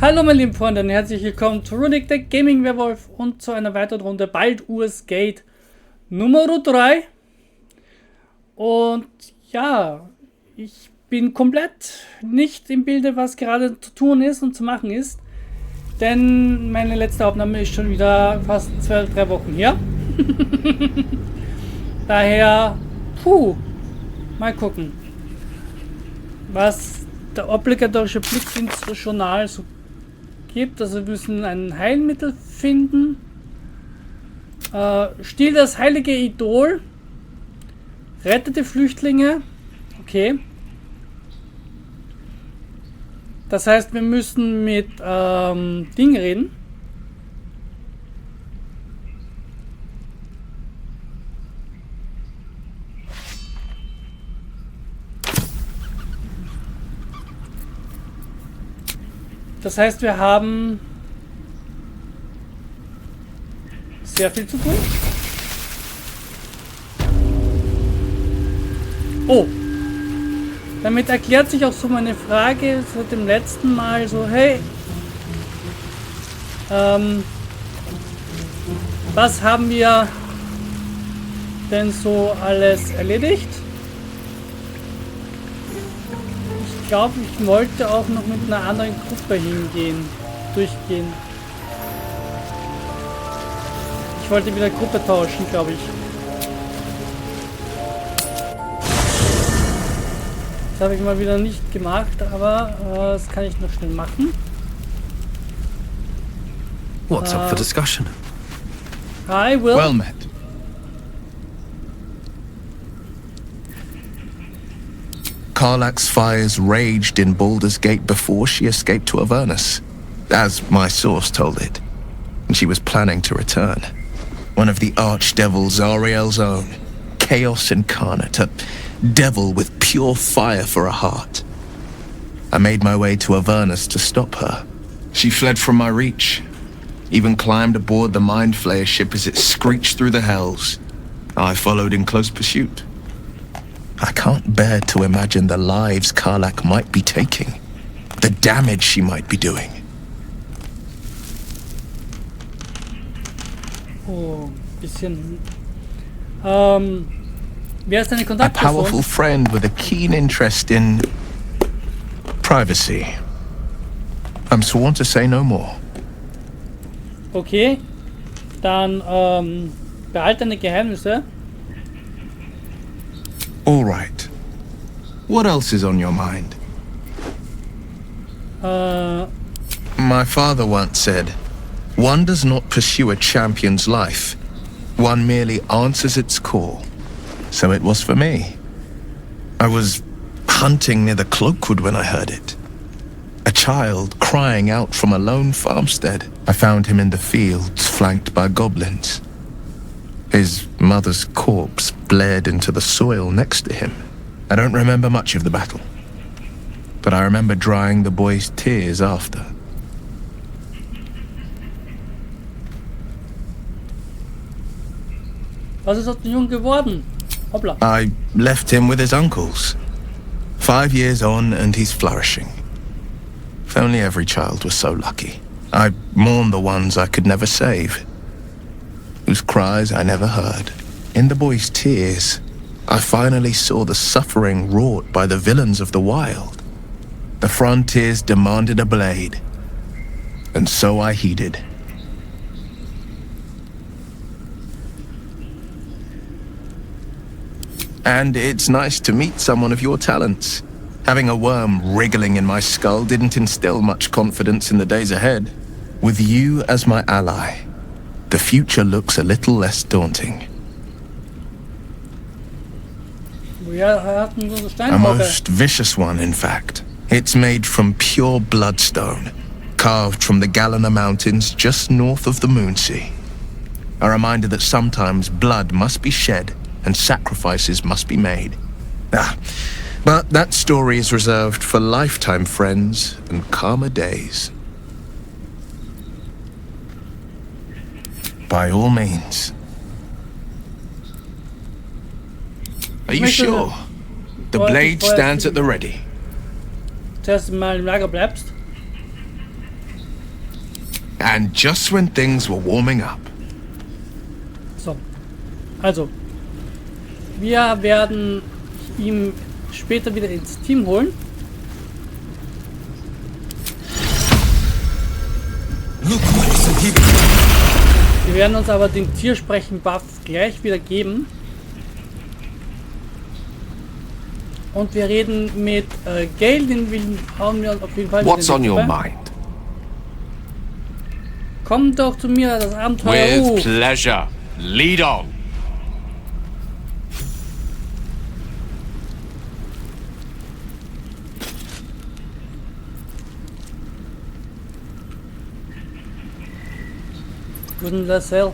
Hallo meine lieben Freunde und herzlich willkommen zu Runic, der Gaming Werwolf und zu einer weiteren Runde Baldurs Gate Nummer 3. Und ja, ich bin komplett nicht im Bilde, was gerade zu tun ist und zu machen ist. Denn meine letzte Aufnahme ist schon wieder fast 2-3 Wochen her. Daher, mal gucken, was der obligatorische Blick ins Journal so gibt. Also wir müssen ein Heilmittel finden. Stiehlt das heilige Idol. Rettet die Flüchtlinge. Okay. Das heißt, wir müssen mit Ding reden. Das heißt, wir haben sehr viel zu tun. Oh, damit erklärt sich auch so meine Frage seit dem letzten Mal so, hey, was haben wir denn so alles erledigt? Ich glaube, ich wollte auch noch mit einer anderen Gruppe durchgehen. Ich wollte wieder Gruppe tauschen, glaube ich. Das habe ich mal wieder nicht gemacht, aber das kann ich noch schnell machen. What's up for discussion? Hi, Will. Well met. Karlach's fires raged in Baldur's Gate before she escaped to Avernus, as my source told it, and she was planning to return. One of the archdevils Ariel's own, chaos incarnate, a devil with pure fire for a heart. I made my way to Avernus to stop her. She fled from my reach, even climbed aboard the Mind Flayer ship as it screeched through the hells. I followed in close pursuit. I can't bear to imagine the lives Karlach might be taking, the damage she might be doing. Oh, bisschen. Wer ist deine A Kontaktperson? powerful friend with a keen interest in privacy. I'm sworn to say no more. Okay, dann behalte deine Geheimnisse. All right. What else is on your mind? My father once said, one does not pursue a champion's life. One merely answers its call. So it was for me. I was hunting near the Cloakwood when I heard it. A child crying out from a lone farmstead. I found him in the fields, flanked by goblins. His mother's corpse bled into the soil next to him. I don't remember much of the battle, but I remember drying the boy's tears after. Was ist aus dem Jungen geworden? Hoppla. I left him with his uncles. 5 years on and he's flourishing. If only every child was so lucky. I mourn the ones I could never save, whose cries I never heard. In the boy's tears, I finally saw the suffering wrought by the villains of the wild. The frontiers demanded a blade, and so I heeded. And it's nice to meet someone of your talents. Having a worm wriggling in my skull didn't instill much confidence in the days ahead. With you as my ally, the future looks a little less daunting. A most vicious one, in fact. It's made from pure bloodstone, carved from the Galena Mountains just north of the Moonsea. A reminder that sometimes blood must be shed and sacrifices must be made. But that story is reserved for lifetime friends and calmer days. By all means. Are you sure? The blade stands at the ready. Zuerst mal im Lager bleibst. And just when things were warming up. So. Also. Wir werden ihn später wieder ins Team holen. Wir werden uns aber den Tiersprechen-Buff gleich wieder geben. Und wir reden mit Gale, den hauen wir auf jeden Fall. What's on your mind? Komm doch zu mir, das Abenteuer. With pleasure. Lead on. Guten Lassel.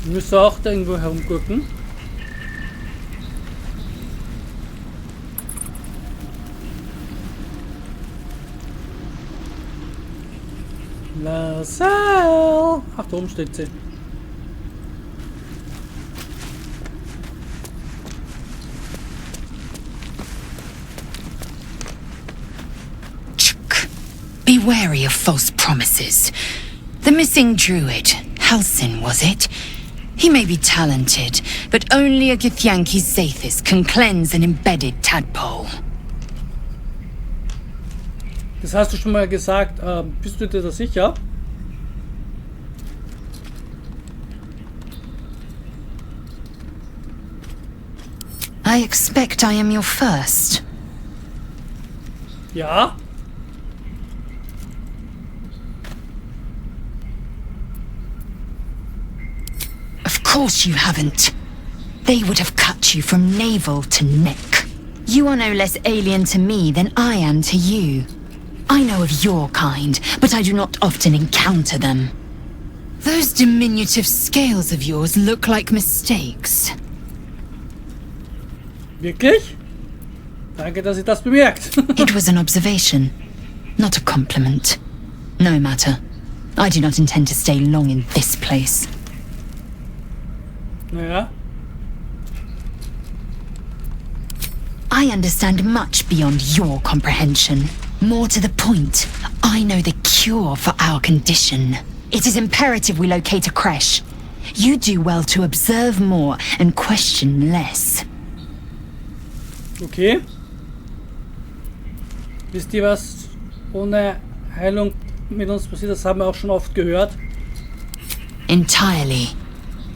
Müsste auch da irgendwo herumgucken. Lassel. Ach, da oben steht sie. Be wary of false promises. The missing druid, Halsin, was it? He may be talented, but only a Githyanki Zathis can cleanse an embedded tadpole. Das hast du schon mal gesagt. Bist du dir da sicher? I expect I am your first. Ja. Of course you haven't. They would have cut you from navel to neck. You are no less alien to me than I am to you. I know of your kind, but I do not often encounter them. Those diminutive scales of yours look like mistakes. Wirklich? Danke, dass ihr das bemerkt. It was an observation, not a compliment. No matter. I do not intend to stay long in this place. Naja. I understand much beyond your comprehension. More to the point, I know the cure for our condition. It is imperative we locate a creche. You do well to observe more and question less. Okay. Wisst ihr, was ohne Heilung mit uns passiert? Das haben wir auch schon oft gehört. Entirely.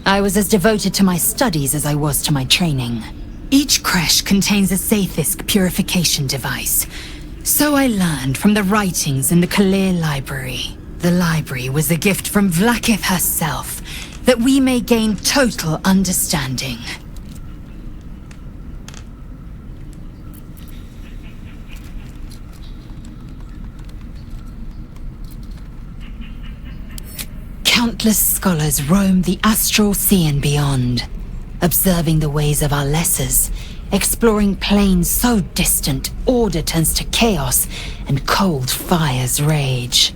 I was as devoted to my studies as I was to my training. Each creche contains a Sathisk purification device. So I learned from the writings in the Kalir library. The library was a gift from Vlaakith herself, that we may gain total understanding. Countless scholars roam the astral sea and beyond, observing the ways of our lessers, exploring planes so distant order turns to chaos and cold fires rage.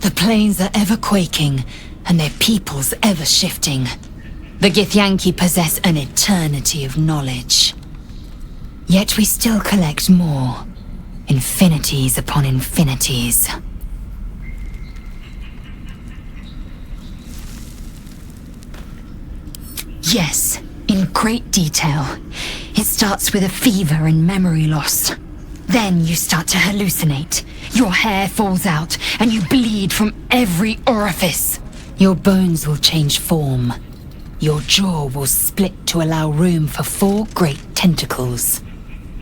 The planes are ever quaking, and their peoples ever shifting. The Githyanki possess an eternity of knowledge. Yet we still collect more, infinities upon infinities. Yes, in great detail. It starts with a fever and memory loss. Then you start to hallucinate. Your hair falls out, and you bleed from every orifice. Your bones will change form. Your jaw will split to allow room for 4 great tentacles.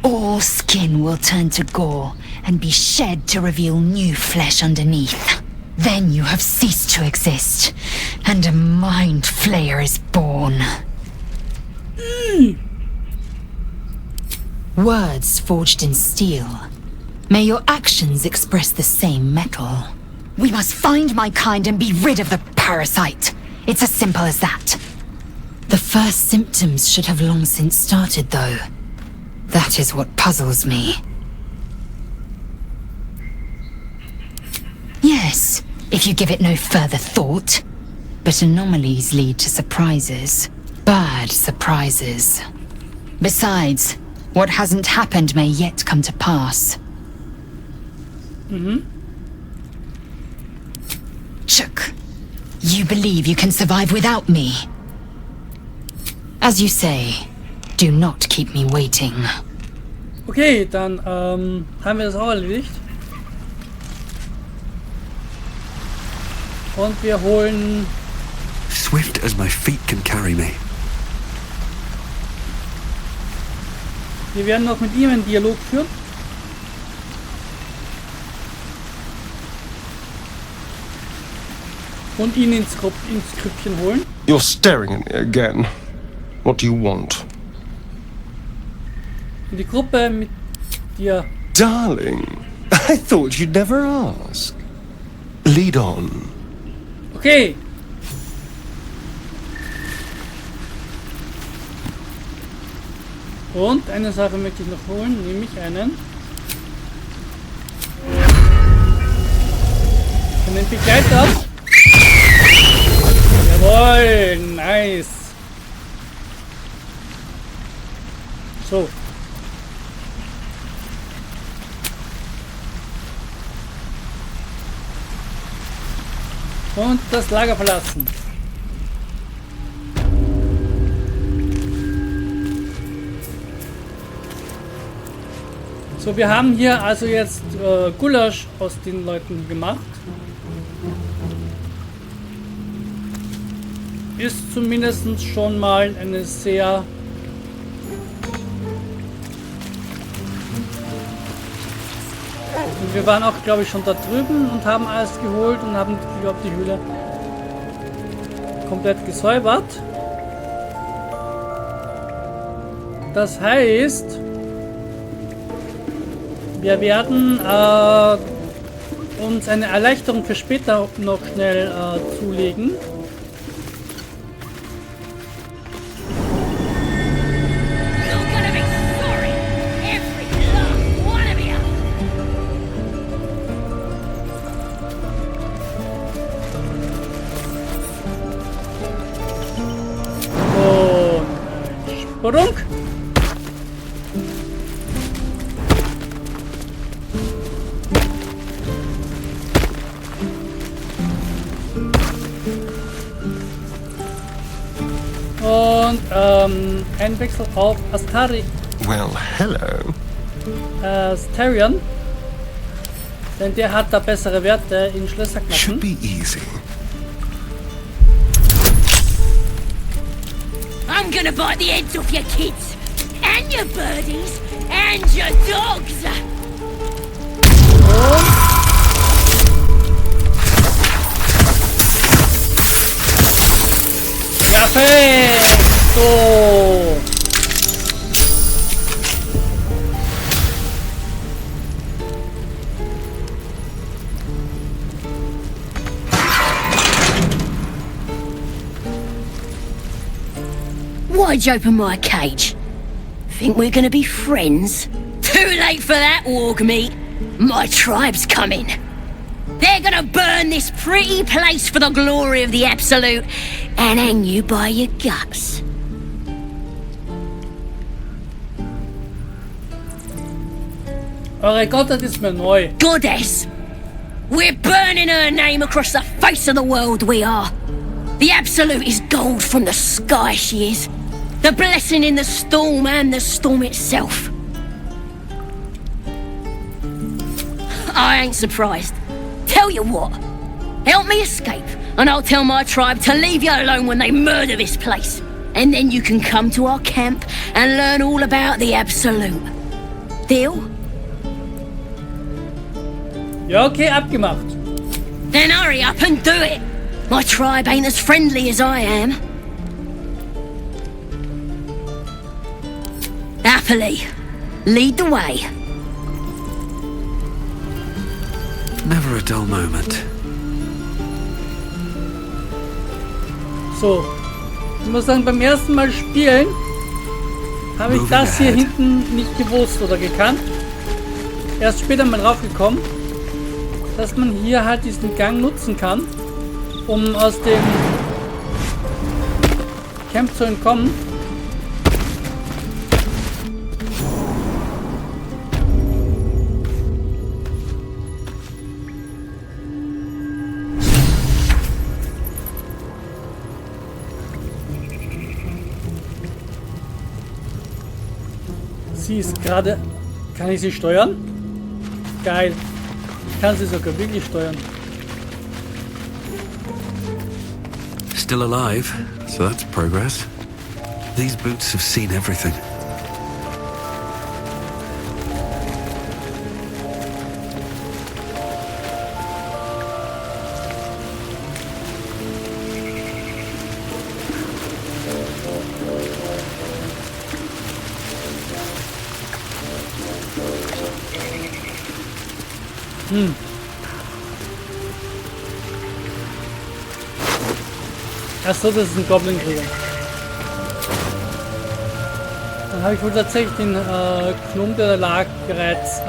All skin will turn to gore and be shed to reveal new flesh underneath. Then you have ceased to exist, and a mind flayer is born. Words forged in steel. May your actions express the same metal. We must find my kind and be rid of the parasite. It's as simple as that. The first symptoms should have long since started, though. That is what puzzles me. Yes, if you give it no further thought. But anomalies lead to surprises. Bad surprises. Besides, What hasn't happened may yet come to pass. Chuck, you believe you can survive without me. As you say, do not keep me waiting. Okay, dann haben wir das auch erledigt. Und wir holen... Swift as my feet can carry me. Wir werden noch mit ihm einen Dialog führen. Und ihn ins Krüppchen holen. You're staring at me again. What do you want? Und die Gruppe mit dir. Darling, I thought you'd never ask. Lead on. Okay. Und eine Sache möchte ich noch holen, nämlich einen Begleiter. Jawohl, nice. So. Und das Lager verlassen. So, wir haben hier also jetzt Gulasch aus den Leuten gemacht. Ist zumindest schon mal eine sehr und wir waren auch, glaube ich, schon da drüben und haben alles geholt und haben, glaube ich, die Höhle komplett gesäubert. Das heißt, wir werden uns eine Erleichterung für später noch schnell zulegen. Sprung. Und ein Wechsel auf Astari. Well, hello. Astarion. Denn der hat da bessere Werte in Schlösserknacken. Should be easy. I'm gonna bite the heads off your kids, and your birdies, and your dogs! Perfekto! Why'd you open my cage? Think we're gonna be friends? Too late for that, warg meat. My tribe's coming. They're gonna burn this pretty place for the glory of the Absolute and hang you by your guts. Eure Gottheit ist mir neu. Goddess! We're burning her name across the face of the world, we are. The Absolute is gold from the sky, she is. The blessing in the storm and the storm itself. I ain't surprised. Tell you what, help me escape and I'll tell my tribe to leave you alone when they murder this place. And then you can come to our camp and learn all about the Absolute. Deal? Ja, okay, abgemacht. Then hurry up and do it. My tribe ain't as friendly as I am. Happily, lead the way. Never a dull moment. So, ich muss sagen, beim ersten Mal spielen habe ich das hier hinten nicht gewusst oder gekannt. Erst später mal draufgekommen, dass man hier halt diesen Gang nutzen kann, um aus dem Camp zu entkommen. Sie ist gerade... Kann ich sie steuern? Geil. Ich kann sie sogar wirklich steuern. Still alive, so that's progress. These boots have seen everything. Achso, das ist ein Goblin-Krieger. Dann habe ich wohl tatsächlich den Klump, der da lag, bereits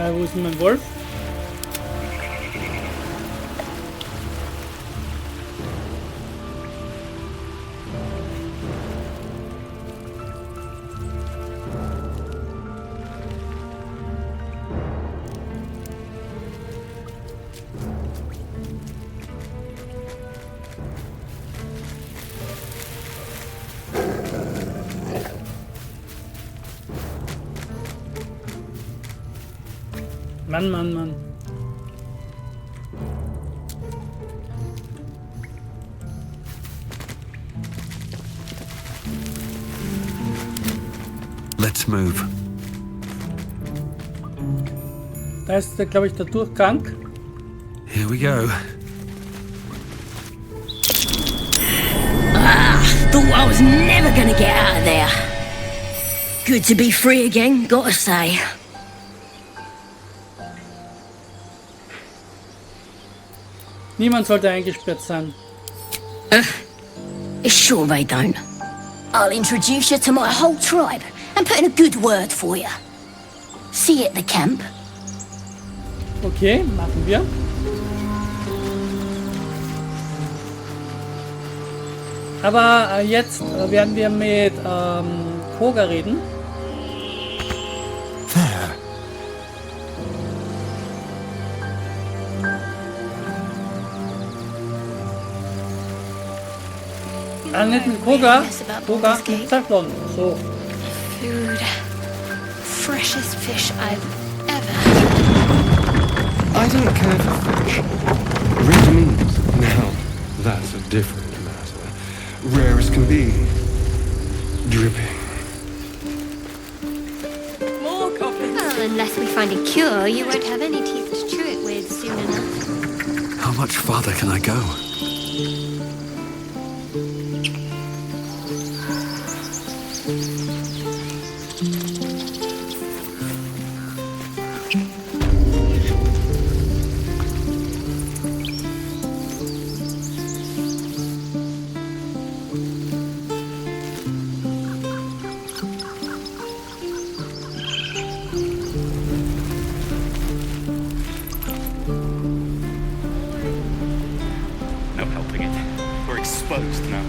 wo ist denn mein Wolf? Mann. Let's move. Da ist, glaube ich, der Durchgang. Here we go. Thought I was never gonna get out of there. Good to be free again, gotta say. Niemand sollte eingesperrt sein. Sure they don't. I'll introduce you to my whole tribe and put in a good word for you. See you at the camp. Okay, machen wir. Aber jetzt werden wir mit Koga reden. Nicht mit Koga. Koga mit Teflon. So. Food. Freshest fish I've ever. I don't care for fish. Red meat, now, that's a different matter. Rare as can be. Dripping. More goblins. Well, unless we find a cure, you won't have any teeth to chew it with soon enough. How much farther can I go? No helping it. We're exposed now.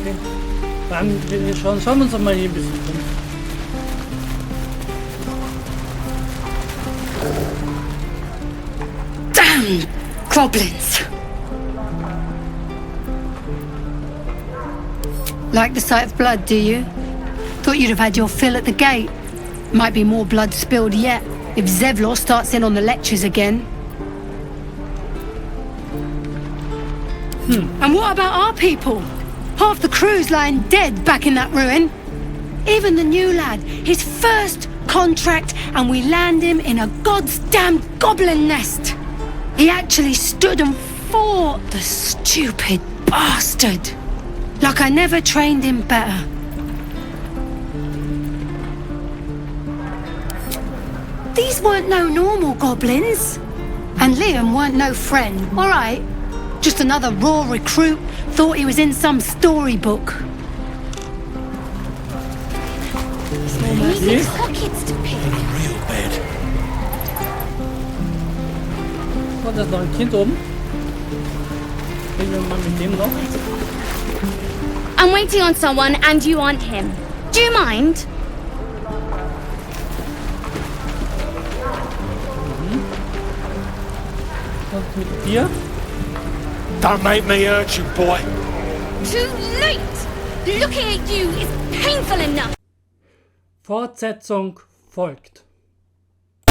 Okay. Dann schauen wir uns doch mal hier ein bisschen rum. Damn goblins! Like the sight of blood, do you? Thought you'd have had your fill at the gate. Might be more blood spilled yet, if Zevlor starts in on the lectures again. And what about our people? Half the crew's lying dead back in that ruin. Even the new lad, his first contract, and we land him in a god's damned goblin nest. He actually stood and fought, the stupid bastard. Like I never trained him better. These weren't no normal goblins. And Liam weren't no friend, all right? Just another raw recruit, thought he was in some storybook. Easy pockets to pick. Real bed. So, da ist noch ein Kind oben. Reden wir mal mit dem noch. I'm waiting on someone and you aren't him. Do you mind? Und mit dir? Don't make me hurt you, boy. Too late! Looking at you is painful enough. Fortsetzung folgt.